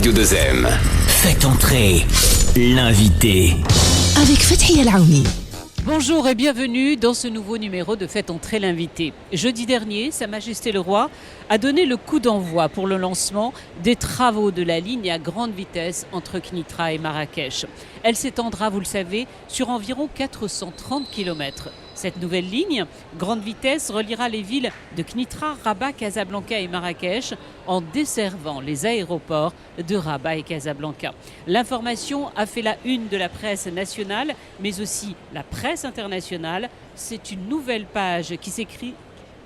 Radio 2M. Faites entrer l'invité. Avec Fethi El Aouni. Bonjour et bienvenue dans ce nouveau numéro de Faites entrer l'invité. Jeudi dernier, Sa Majesté le Roi a donné le coup d'envoi pour le lancement des travaux de la ligne à grande vitesse entre Knitra et Marrakech. Elle s'étendra, vous le savez, sur environ 430 km. Cette nouvelle ligne, grande vitesse, reliera les villes de Knitra, Rabat, Casablanca et Marrakech en desservant les aéroports de Rabat et Casablanca. L'information a fait la une de la presse nationale, mais aussi la presse internationale. C'est une nouvelle page qui s'écrit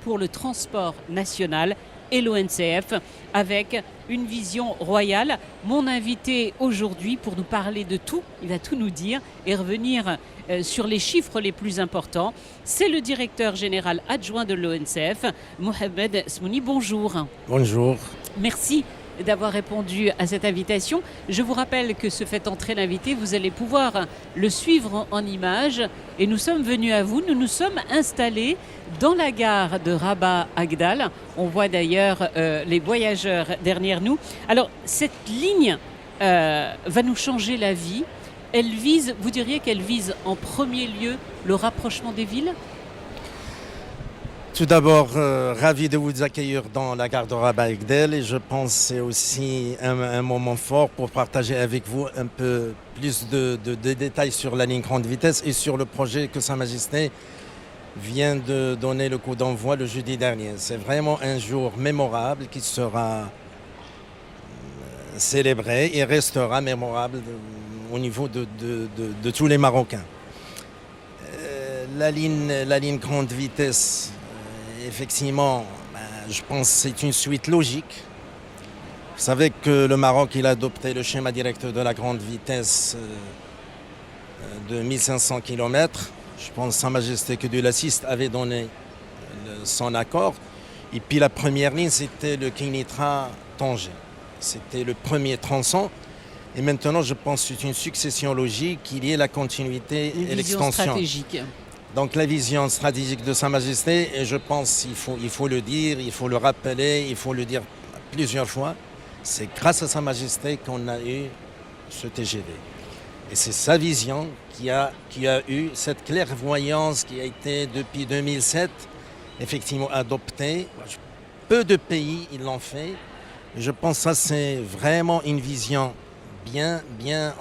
pour le transport national et l'ONCF avec une vision royale. Mon invité aujourd'hui pour nous parler de tout, il va tout nous dire et revenir sur les chiffres les plus importants, c'est le directeur général adjoint de l'ONCF, Mohamed Smouni. Bonjour. Bonjour. Merci d'avoir répondu à cette invitation. Je vous rappelle que ce Fait entrer l'invité, vous allez pouvoir le suivre en images et nous sommes venus à vous. Nous nous sommes installés dans la gare de Rabat-Agdal. On voit d'ailleurs les voyageurs derrière nous. Alors, cette ligne va nous changer la vie. Elle vise, vous diriez qu'elle vise en premier lieu le rapprochement des villes ? Tout d'abord, ravi de vous accueillir dans la gare de Rabat-Agdal et je pense que c'est aussi un moment fort pour partager avec vous un peu plus de détails sur la ligne grande vitesse et sur le projet que Sa Majesté vient de donner le coup d'envoi le jeudi dernier. C'est vraiment un jour mémorable qui sera célébré et restera mémorable au niveau de tous les Marocains. La ligne grande vitesse, effectivement, je pense que c'est une suite logique. Vous savez que le Maroc il a adopté le schéma directeur de la grande vitesse de 1500 km. Je pense que Sa Majesté que Dieu l'assiste avait donné son accord. Et puis la première ligne, c'était le Knitra-Tanger. C'était le premier tronçon. Et maintenant, je pense que c'est une succession logique, qu'il y ait la continuité et l'extension. Stratégique. Donc la vision stratégique de Sa Majesté, et je pense qu'il faut le dire, il faut le rappeler, il faut le dire plusieurs fois, c'est grâce à Sa Majesté qu'on a eu ce TGV. Et c'est sa vision qui a eu cette clairvoyance qui a été depuis 2007 effectivement adoptée. Peu de pays ils l'ont fait. Et je pense que ça c'est vraiment une vision bien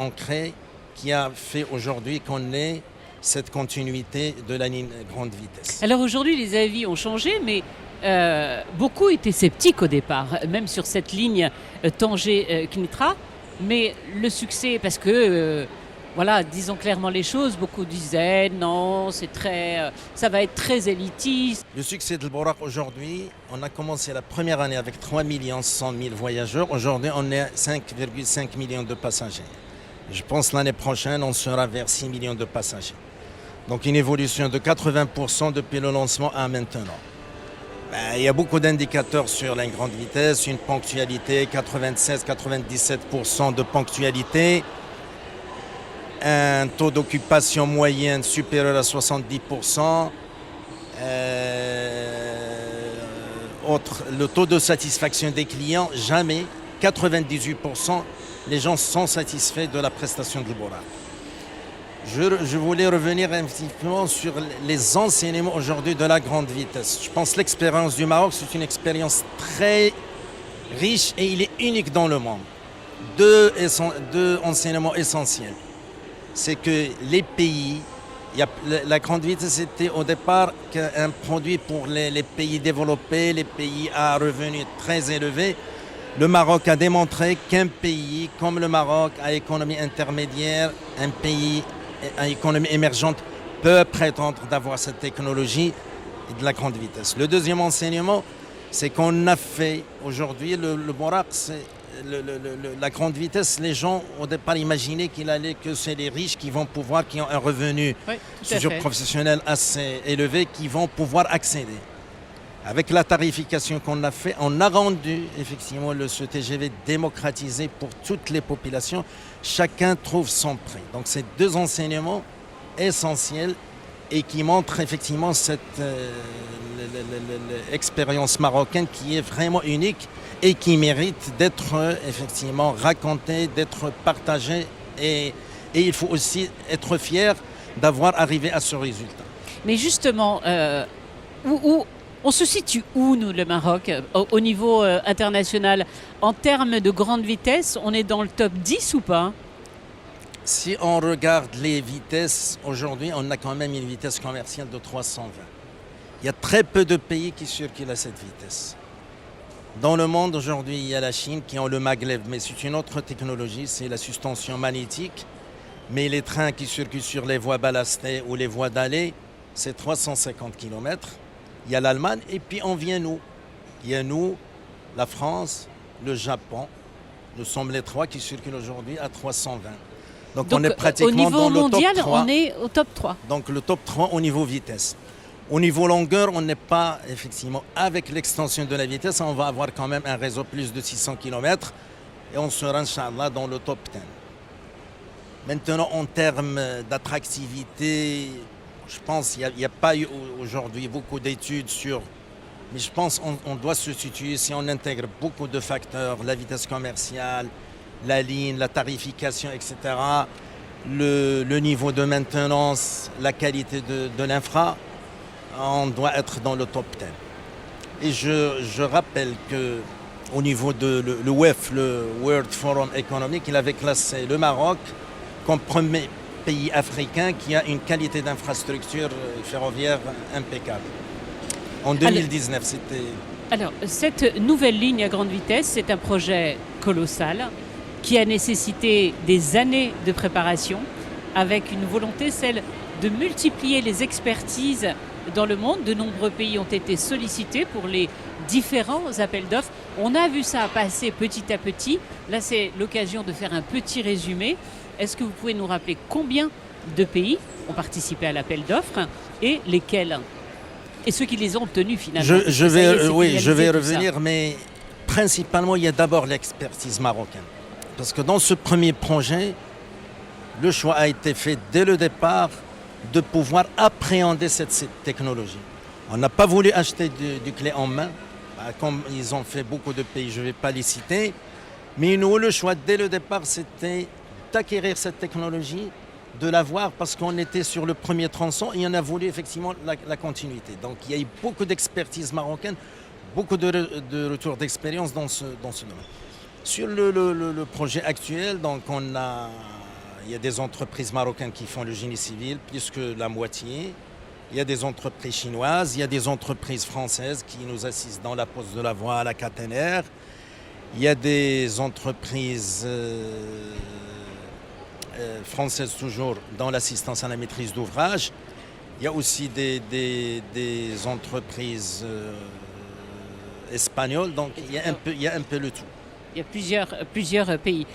ancrée qui a fait aujourd'hui qu'on ait cette continuité de la ligne grande vitesse. Alors aujourd'hui, les avis ont changé, mais beaucoup étaient sceptiques au départ, même sur cette ligne Tanger-Knitra. Mais le succès, parce que, voilà, disons clairement les choses, beaucoup disaient non, ça va être très élitiste. Le succès de Borak aujourd'hui, on a commencé la première année avec 3 100 000 voyageurs. Aujourd'hui, on est à 5,5 millions de passagers. Je pense que l'année prochaine, on sera vers 6 millions de passagers. Donc une évolution de 80% depuis le lancement à maintenant. Il y a beaucoup d'indicateurs sur la grande vitesse, une ponctualité, 96-97% de ponctualité, un taux d'occupation moyenne supérieur à 70%, le taux de satisfaction des clients, jamais, 98%, les gens sont satisfaits de la prestation de Borak. Je voulais revenir un petit peu sur les enseignements aujourd'hui de la grande vitesse. Je pense que l'expérience du Maroc, c'est une expérience très riche et il est unique dans le monde. Deux enseignements essentiels. C'est que les pays, la grande vitesse était au départ un produit pour les pays développés, les pays à revenus très élevés. Le Maroc a démontré qu'un pays comme le Maroc, à économie intermédiaire, un pays à économie émergente, peut prétendre d'avoir cette technologie de la grande vitesse. Le deuxième enseignement, c'est qu'on a fait aujourd'hui le Borak, la grande vitesse. Les gens au départ imaginaient que c'est les riches qui ont un revenu professionnel assez élevé, qui vont pouvoir accéder. Avec la tarification qu'on a fait, on a rendu effectivement ce TGV démocratisé pour toutes les populations. Chacun trouve son prix. Donc c'est deux enseignements essentiels et qui montre effectivement cette expérience marocaine qui est vraiment unique et qui mérite d'être effectivement racontée, d'être partagée et il faut aussi être fier d'avoir arrivé à ce résultat. Mais justement, on se situe où, nous, le Maroc, au niveau international? En termes de grande vitesse, on est dans le top 10 ou pas? Si on regarde les vitesses, aujourd'hui, on a quand même une vitesse commerciale de 320. Il y a très peu de pays qui circulent à cette vitesse. Dans le monde, aujourd'hui, il y a la Chine qui ont le maglev, mais c'est une autre technologie, c'est la suspension magnétique. Mais les trains qui circulent sur les voies ballastées ou les voies dallées, c'est 350 km. Il y a l'Allemagne et puis on vient nous. Il y a nous, la France, le Japon. Nous sommes les trois qui circulent aujourd'hui à 320. Donc on est pratiquement dans le mondial, top 3. On est au top 3. Donc le top 3 au niveau vitesse. Au niveau longueur, on n'est pas, effectivement, avec l'extension de la vitesse, on va avoir quand même un réseau plus de 600 km et on sera, Inch'Allah, dans le top 10. Maintenant, en termes d'attractivité, je pense qu'il n'y a pas eu aujourd'hui beaucoup d'études sur... Mais je pense qu'on doit se situer, si on intègre beaucoup de facteurs, la vitesse commerciale, la ligne, la tarification, etc., le niveau de maintenance, la qualité de l'infra, on doit être dans le top 10. Et je rappelle qu'au niveau de le WEF, le World Forum Economic, il avait classé le Maroc comme premier pays africain qui a une qualité d'infrastructure ferroviaire impeccable. En 2019, c'était... Alors, cette nouvelle ligne à grande vitesse, c'est un projet colossal qui a nécessité des années de préparation avec une volonté, celle de multiplier les expertises dans le monde. De nombreux pays ont été sollicités pour les différents appels d'offres. On a vu ça passer petit à petit. Là, c'est l'occasion de faire un petit résumé. Est-ce que vous pouvez nous rappeler combien de pays ont participé à l'appel d'offres et lesquels? Et ceux qui les ont obtenus finalement? Je vais revenir, mais principalement, il y a d'abord l'expertise marocaine. Parce que dans ce premier projet, le choix a été fait dès le départ de pouvoir appréhender cette technologie. On n'a pas voulu acheter du clé en main, comme ils ont fait beaucoup de pays, je ne vais pas les citer. Mais nous, le choix dès le départ, c'était d'acquérir cette technologie, de l'avoir parce qu'on était sur le premier tronçon et on a voulu effectivement la continuité. Donc il y a eu beaucoup d'expertise marocaine, beaucoup de retours d'expérience dans ce domaine. Sur le projet actuel, donc il y a des entreprises marocaines qui font le génie civil, plus que la moitié. Il y a des entreprises chinoises, il y a des entreprises françaises qui nous assistent dans la pose de la voie, la caténaire. Il y a des entreprises françaises toujours dans l'assistance à la maîtrise d'ouvrage. Il y a aussi des entreprises espagnoles, donc il y a un peu le tout. Il y a plusieurs pays.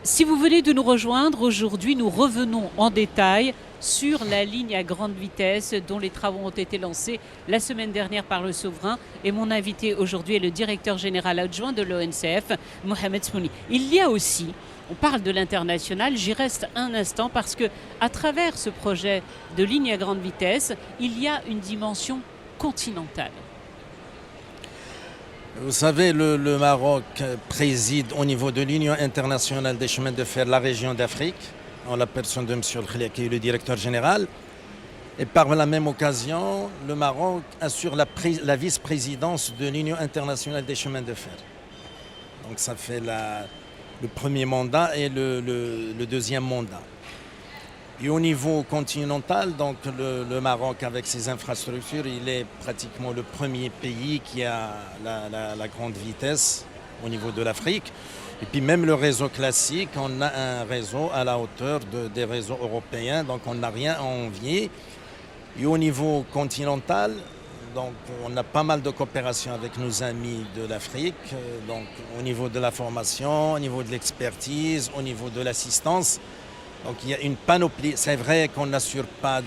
Si vous venez de nous rejoindre, aujourd'hui nous revenons en détail sur la ligne à grande vitesse dont les travaux ont été lancés la semaine dernière par le souverain. Et mon invité aujourd'hui est le directeur général adjoint de l'ONCF, Mohamed Smouni. Il y a aussi, on parle de l'international, j'y reste un instant parce que à travers ce projet de ligne à grande vitesse, il y a une dimension continentale. Vous savez, le Maroc préside au niveau de l'Union internationale des chemins de fer la région d'Afrique, en la personne de M. Khlia, qui est le directeur général. Et par la même occasion, le Maroc assure la vice-présidence de l'Union internationale des chemins de fer. Donc ça fait le premier mandat et le deuxième mandat. Et au niveau continental, donc le Maroc avec ses infrastructures, il est pratiquement le premier pays qui a la grande vitesse au niveau de l'Afrique. Et puis même le réseau classique, on a un réseau à la hauteur des réseaux européens, donc on n'a rien à envier. Et au niveau continental, donc on a pas mal de coopération avec nos amis de l'Afrique, donc au niveau de la formation, au niveau de l'expertise, au niveau de l'assistance. Donc il y a une panoplie. C'est vrai qu'on n'assure pas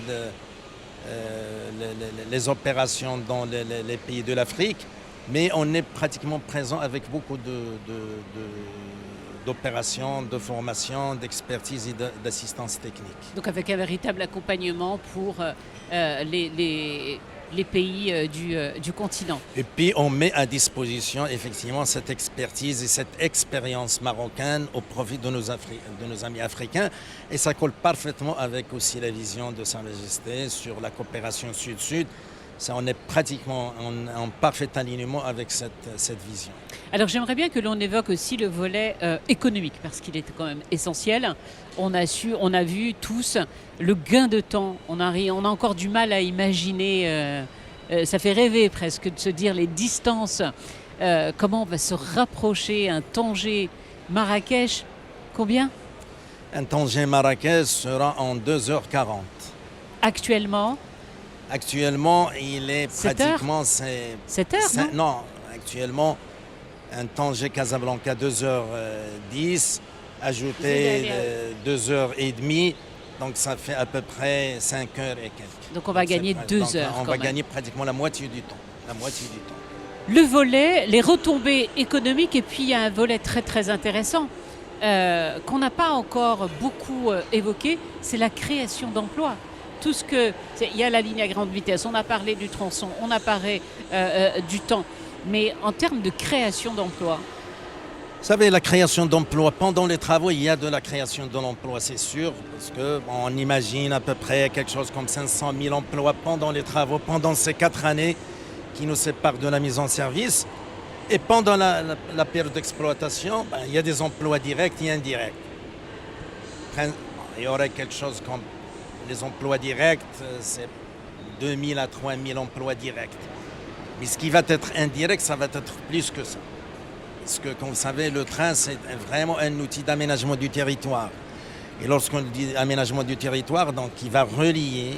les opérations dans les pays de l'Afrique, mais on est pratiquement présent avec beaucoup d'opération, de formation, d'expertise et d'assistance technique. Donc avec un véritable accompagnement pour les pays du continent. Et puis on met à disposition effectivement cette expertise et cette expérience marocaine au profit de nos amis africains. Et ça colle parfaitement avec aussi la vision de Sa Majesté sur la coopération Sud-Sud. Ça, on est pratiquement en parfait alignement avec cette vision. Alors j'aimerais bien que l'on évoque aussi le volet économique, parce qu'il est quand même essentiel. On a vu tous le gain de temps. On a encore du mal à imaginer, ça fait rêver presque de se dire les distances. Comment on va se rapprocher, un Tanger-Marrakech, combien? Un Tanger-Marrakech sera en 2h40. Actuellement, il est 7 heures. pratiquement... 7 heures, non? Non, actuellement, un Tanger-Casablanca 2h10, ajouté 2h30, donc ça fait à peu près 5 heures et quelques. Donc on va gagner 2 heures. On va gagner pratiquement la moitié du temps. Le volet, les retombées économiques, et puis il y a un volet très très intéressant qu'on n'a pas encore beaucoup évoqué, c'est la création d'emplois. Il y a la ligne à grande vitesse, on a parlé du tronçon, on a parlé du temps, mais en termes de création d'emplois. Vous savez, la création d'emplois, pendant les travaux, il y a de la création de l'emploi, c'est sûr, parce qu'on imagine à peu près quelque chose comme 500 000 emplois pendant les travaux, pendant ces 4 années qui nous séparent de la mise en service. Et pendant la période d'exploitation, il y a des emplois directs et indirects. Il y aurait quelque chose comme les emplois directs, c'est 2 000 à 3 000 emplois directs. Mais ce qui va être indirect, ça va être plus que ça. Parce que, comme vous savez, le train, c'est vraiment un outil d'aménagement du territoire. Et lorsqu'on dit aménagement du territoire, donc il va relier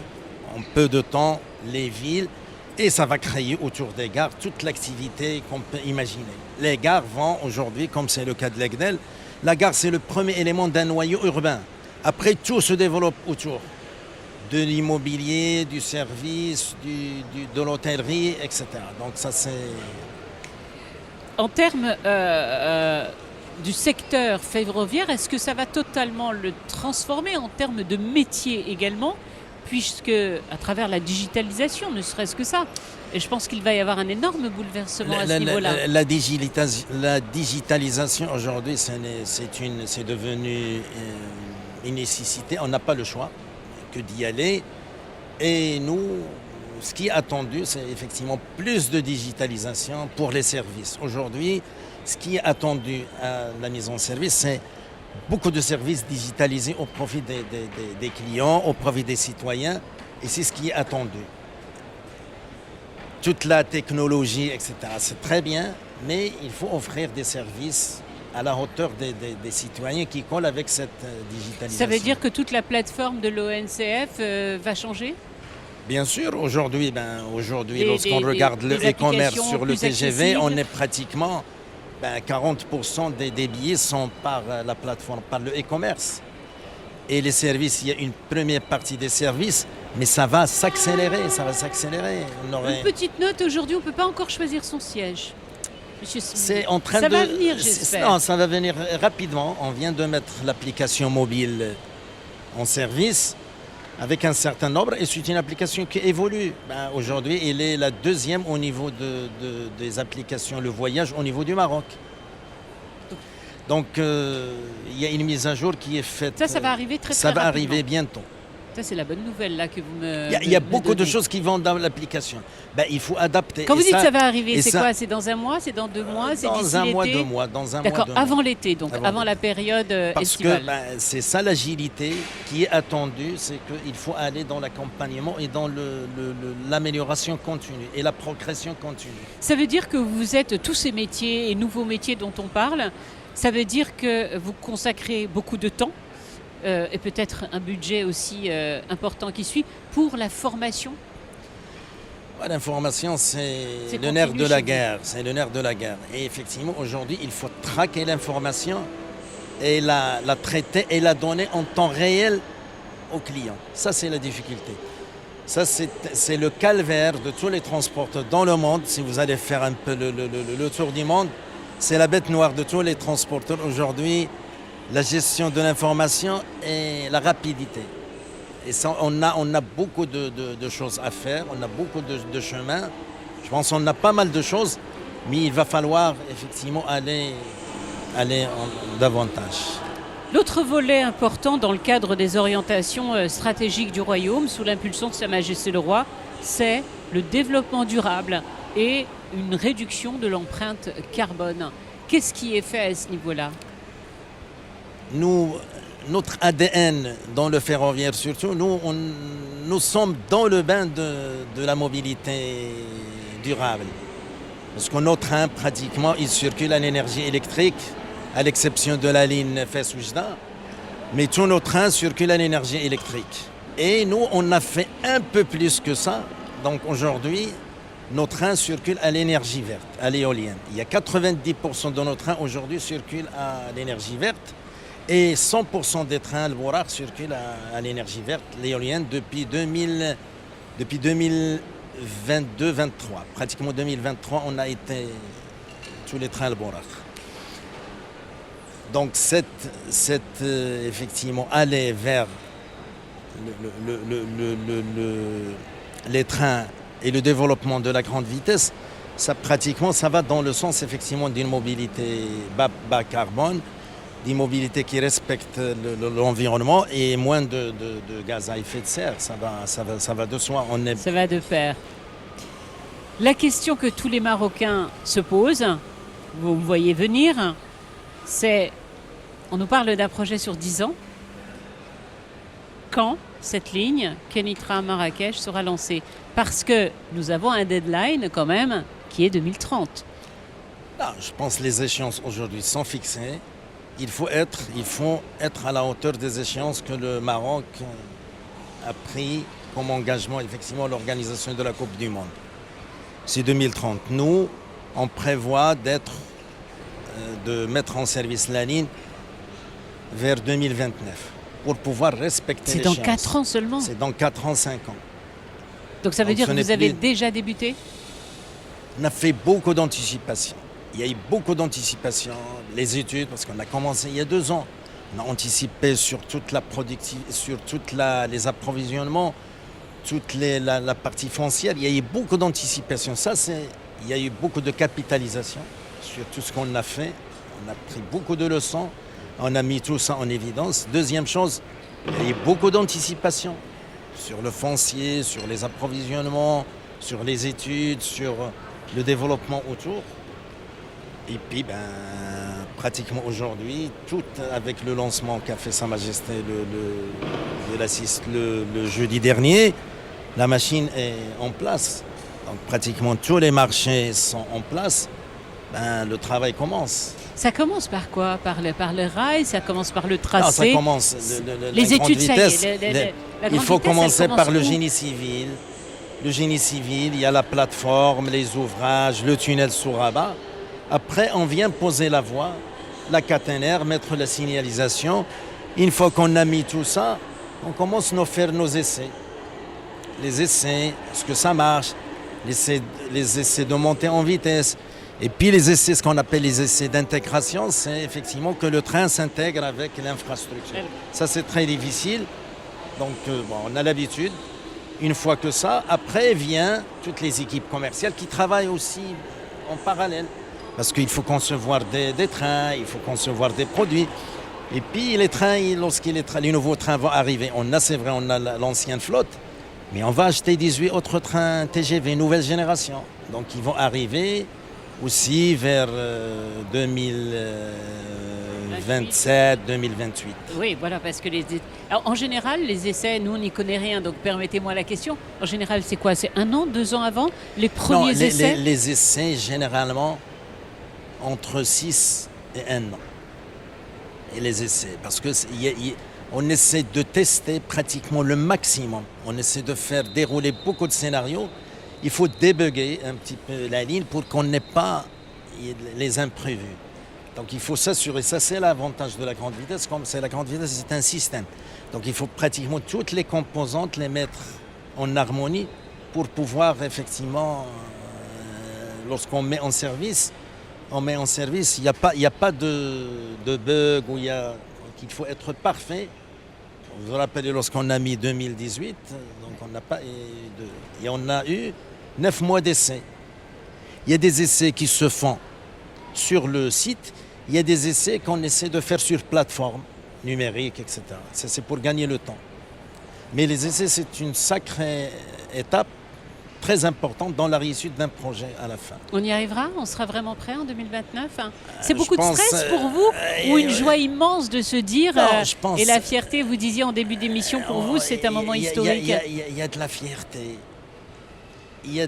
en peu de temps les villes et ça va créer autour des gares toute l'activité qu'on peut imaginer. Les gares vont aujourd'hui, comme c'est le cas de l'Egdel, la gare c'est le premier élément d'un noyau urbain. Après, tout se développe autour de l'immobilier, du service, de l'hôtellerie, etc. Donc ça c'est... En termes du secteur ferroviaire, est-ce que ça va totalement le transformer en termes de métier également, puisque à travers la digitalisation, ne serait-ce que ça, et je pense qu'il va y avoir un énorme bouleversement à ce niveau-là. La digitalisation aujourd'hui, c'est devenu une nécessité. On n'a pas le choix que d'y aller. Et nous, ce qui est attendu, c'est effectivement plus de digitalisation pour les services. Aujourd'hui, ce qui est attendu à la mise en service, c'est beaucoup de services digitalisés au profit des clients, au profit des citoyens. Et c'est ce qui est attendu. Toute la technologie, etc., c'est très bien, mais il faut offrir des services à la hauteur des citoyens qui collent avec cette digitalisation. Ça veut dire que toute la plateforme de l'ONCF va changer ? Bien sûr, aujourd'hui, lorsqu'on regarde le e-commerce sur le TGV, on est pratiquement 40% des billets sont par la plateforme, par le e-commerce. Et les services, il y a une première partie des services, mais ça va s'accélérer, Une petite note, aujourd'hui, on ne peut pas encore choisir son siège. C'est en train ça va venir, j'espère. Non, ça va venir rapidement. On vient de mettre l'application mobile en service avec un certain nombre et c'est une application qui évolue. Aujourd'hui, elle est la deuxième au niveau des applications, le voyage au niveau du Maroc. Donc, il y a une mise à jour qui est faite. Ça va arriver très Ça va rapidement. arriver bientôt. Ça, c'est la bonne nouvelle là que vous me Il y a beaucoup de choses qui vont dans l'application. Il faut adapter. Quand vous dites ça, ça va arriver, c'est ça, quoi? C'est dans un mois? C'est dans 2 mois? C'est d'ici Dans un l'été? mois, 2 mois. Dans un D'accord, mois, 2 mois. avant l'été, donc avant la période estivale. Parce que c'est ça l'agilité qui est attendue, c'est qu'il faut aller dans l'accompagnement et dans l'amélioration continue et la progression continue. Ça veut dire que vous êtes tous ces métiers et nouveaux métiers dont on parle, ça veut dire que vous consacrez beaucoup de temps et peut-être un budget aussi important qui suit pour la formation. L'information, c'est le nerf de la guerre. C'est le nerf de la guerre. Et effectivement, aujourd'hui, il faut traquer l'information et la traiter et la donner en temps réel aux clients. Ça, c'est la difficulté. Ça, c'est le calvaire de tous les transporteurs dans le monde. Si vous allez faire un peu le tour du monde, c'est la bête noire de tous les transporteurs aujourd'hui, la gestion de l'information et la rapidité. Et ça, on a beaucoup de choses à faire, on a beaucoup de chemins. Je pense qu'on a pas mal de choses, mais il va falloir effectivement aller davantage. L'autre volet important dans le cadre des orientations stratégiques du Royaume, sous l'impulsion de Sa Majesté le Roi, c'est le développement durable et une réduction de l'empreinte carbone. Qu'est-ce qui est fait à ce niveau-là ? Notre ADN dans le ferroviaire surtout, nous sommes dans le bain de la mobilité durable. Parce que nos trains, pratiquement, ils circulent à l'énergie électrique, à l'exception de la ligne Fès-Oujda. Mais tous nos trains circulent à l'énergie électrique. Et nous, on a fait un peu plus que ça. Donc aujourd'hui, nos trains circulent à l'énergie verte, à l'éolienne. Il y a 90% de nos trains aujourd'hui circulent à l'énergie verte. Et 100% des trains, le Bouraq, circulent à l'énergie verte, l'éolienne, depuis 2022-23. Pratiquement 2023, on a été tous les trains, le Bouraq. Donc, effectivement, aller vers les trains et le développement de la grande vitesse, ça va dans le sens, effectivement, d'une mobilité bas carbone, d'une mobilité qui respecte l'environnement et moins de gaz à effet de serre. Ça va de soi. Ça va de pair. La question que tous les Marocains se posent, vous me voyez venir, c'est, on nous parle d'un projet sur 10 ans. Quand cette ligne, Kenitra-Marrakech, sera lancée? Parce que nous avons un deadline quand même qui est 2030. Là, je pense que les échéances aujourd'hui sont fixées. Il faut être à la hauteur des échéances que le Maroc a pris comme engagement, effectivement, l'organisation de la Coupe du Monde. C'est 2030. Nous, on prévoit de mettre en service la ligne vers 2029 pour pouvoir respecter l'échéance. C'est dans 4 ans seulement? C'est dans 4 ans, 5 ans. Donc ça veut dire que vous avez déjà débuté? On a fait beaucoup d'anticipation. Il y a eu beaucoup d'anticipation, les études, parce qu'on a commencé il y a 2 ans. On a anticipé sur toute la productivité, sur les approvisionnements, la partie foncière. Il y a eu beaucoup d'anticipation. Il y a eu beaucoup de capitalisation sur tout ce qu'on a fait. On a pris beaucoup de leçons. On a mis tout ça en évidence. Deuxième chose, il y a eu beaucoup d'anticipation sur le foncier, sur les approvisionnements, sur les études, sur le développement autour. Et puis, pratiquement aujourd'hui, tout avec le lancement qu'a fait Sa Majesté le jeudi dernier, la machine est en place. Donc pratiquement tous les marchés sont en place. Le travail commence. Ça commence par quoi? Par le rail? Ça commence par le tracé? Non, ça commence. Les études, vitesse, ça y est. Il faut commencer par le génie civil. Le génie civil, il y a la plateforme, les ouvrages, le tunnel sous Rabat. Après, on vient poser la voie, la caténaire, mettre la signalisation. Une fois qu'on a mis tout ça, on commence à faire nos essais. Les essais, est-ce que ça marche? Les essais de montée en vitesse. Et puis les essais, ce qu'on appelle les essais d'intégration, c'est effectivement que le train s'intègre avec l'infrastructure. Ça, c'est très difficile. Donc, on a l'habitude. Une fois que ça, après vient toutes les équipes commerciales qui travaillent aussi en parallèle. Parce qu'il faut concevoir des trains, il faut concevoir des produits. Et puis les trains, les nouveaux trains vont arriver, c'est vrai, on a l'ancienne flotte, mais on va acheter 18 autres trains TGV, nouvelle génération. Donc ils vont arriver aussi vers 2027, 2028. Oui, voilà, parce que alors, en général, les essais, nous, on n'y connaît rien, donc permettez-moi la question. En général, c'est quoi? C'est 1 an, 2 ans avant les premiers essais? Les essais, généralement, entre 6 et 1 an. Et les essais, parce que on essaie de tester pratiquement le maximum. On essaie de faire dérouler beaucoup de scénarios. Il faut débugger un petit peu la ligne pour qu'on n'ait pas les imprévus. Donc il faut s'assurer, ça c'est l'avantage de la grande vitesse, comme c'est la grande vitesse, c'est un système. Donc il faut pratiquement toutes les composantes les mettre en harmonie pour pouvoir effectivement, lorsqu'on met en service, on met en service, il n'y a pas de bug où qu'il faut être parfait. Vous vous rappelez lorsqu'on a mis 2018, donc on n'a pas et on a eu 9 mois d'essai. Il y a des essais qui se font sur le site, il y a des essais qu'on essaie de faire sur plateforme numérique, etc. Ça, c'est pour gagner le temps. Mais les essais, c'est une sacrée étape très importante dans la réussite d'un projet à la fin. On y arrivera? On sera vraiment prêt en 2029? C'est beaucoup je de pense, stress pour vous ou une joie immense de se dire Non, je pense- et la fierté, vous disiez en début d'émission, pour vous, c'est un moment historique. Il y a de la fierté, il y a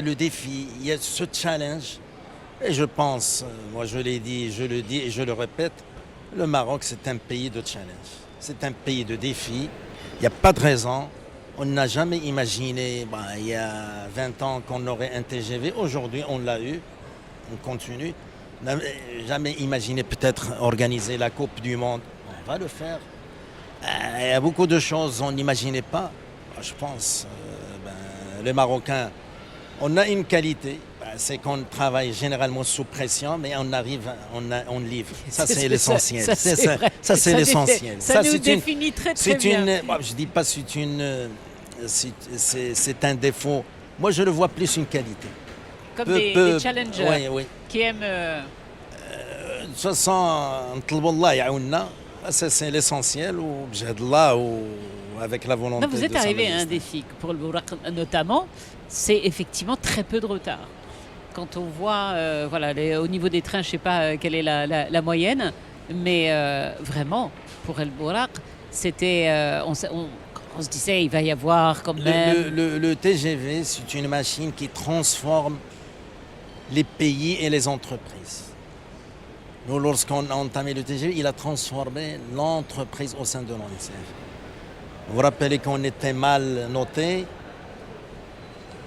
le défi, il y a ce challenge. Et je pense, moi je l'ai dit, je le dis et je le répète, le Maroc c'est un pays de challenge, c'est un pays de défi. Il n'y a pas de raison. On n'a jamais imaginé, il y a 20 ans, qu'on aurait un TGV. Aujourd'hui, on l'a eu. On continue. On n'a jamais imaginé peut-être organiser la Coupe du Monde. On va le faire. Il y a beaucoup de choses qu'on n'imaginait pas. Je pense, les Marocains, on a une qualité. C'est qu'on travaille généralement sous pression, mais on arrive, on livre. Ça, c'est l'essentiel. Ça, c'est l'essentiel. Ça nous définit très bien. Je ne dis pas c'est un défaut. Moi, je le vois plus une qualité. Comme des challengers qui aiment... De toute façon, ça, c'est l'essentiel. Ou avec la volonté. Non, vous êtes arrivé à un défi pour le Bouraq notamment. C'est effectivement très peu de retard. Quand on voit, au niveau des trains, je ne sais pas quelle est la moyenne, mais vraiment, pour El Bouraq, c'était, on se disait, il va y avoir quand même... Le TGV, c'est une machine qui transforme les pays et les entreprises. Nous, lorsqu'on a entamé le TGV, il a transformé l'entreprise au sein de l'ONCF. Vous vous rappelez qu'on était mal noté.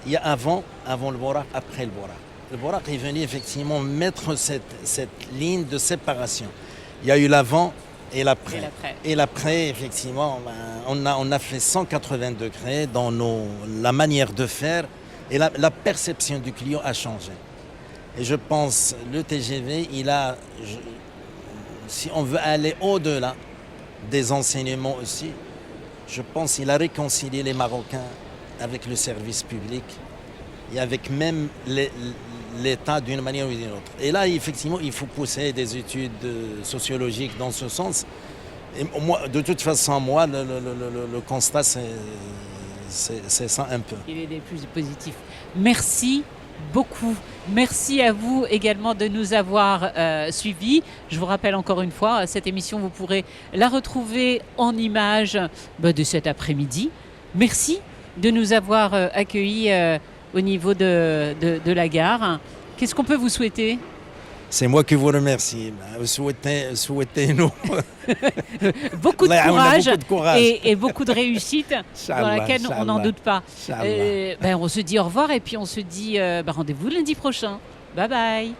Il y a avant le Bouraq, après le Bouraq. Le Bouraq est venu effectivement mettre cette ligne de séparation. Il y a eu l'avant et l'après. Et l'après, effectivement, on a fait 180 degrés dans la manière de faire et la perception du client a changé. Et je pense le TGV, si on veut aller au-delà des enseignements aussi, je pense qu'il a réconcilié les Marocains avec le service public et avec même l'État d'une manière ou d'une autre. Et là, effectivement, il faut pousser des études sociologiques dans ce sens. Et moi, de toute façon, moi, le constat, c'est ça un peu. Il est des plus positifs. Merci beaucoup. Merci à vous également de nous avoir suivis. Je vous rappelle encore une fois, cette émission, vous pourrez la retrouver en images de cet après-midi. Merci de nous avoir accueillis au niveau de la gare. Qu'est-ce qu'on peut vous souhaiter? C'est moi qui vous remercie. Souhaitez-nous beaucoup de courage et beaucoup de réussite dans laquelle on n'en doute pas. On se dit au revoir et puis on se dit rendez-vous lundi prochain. Bye bye.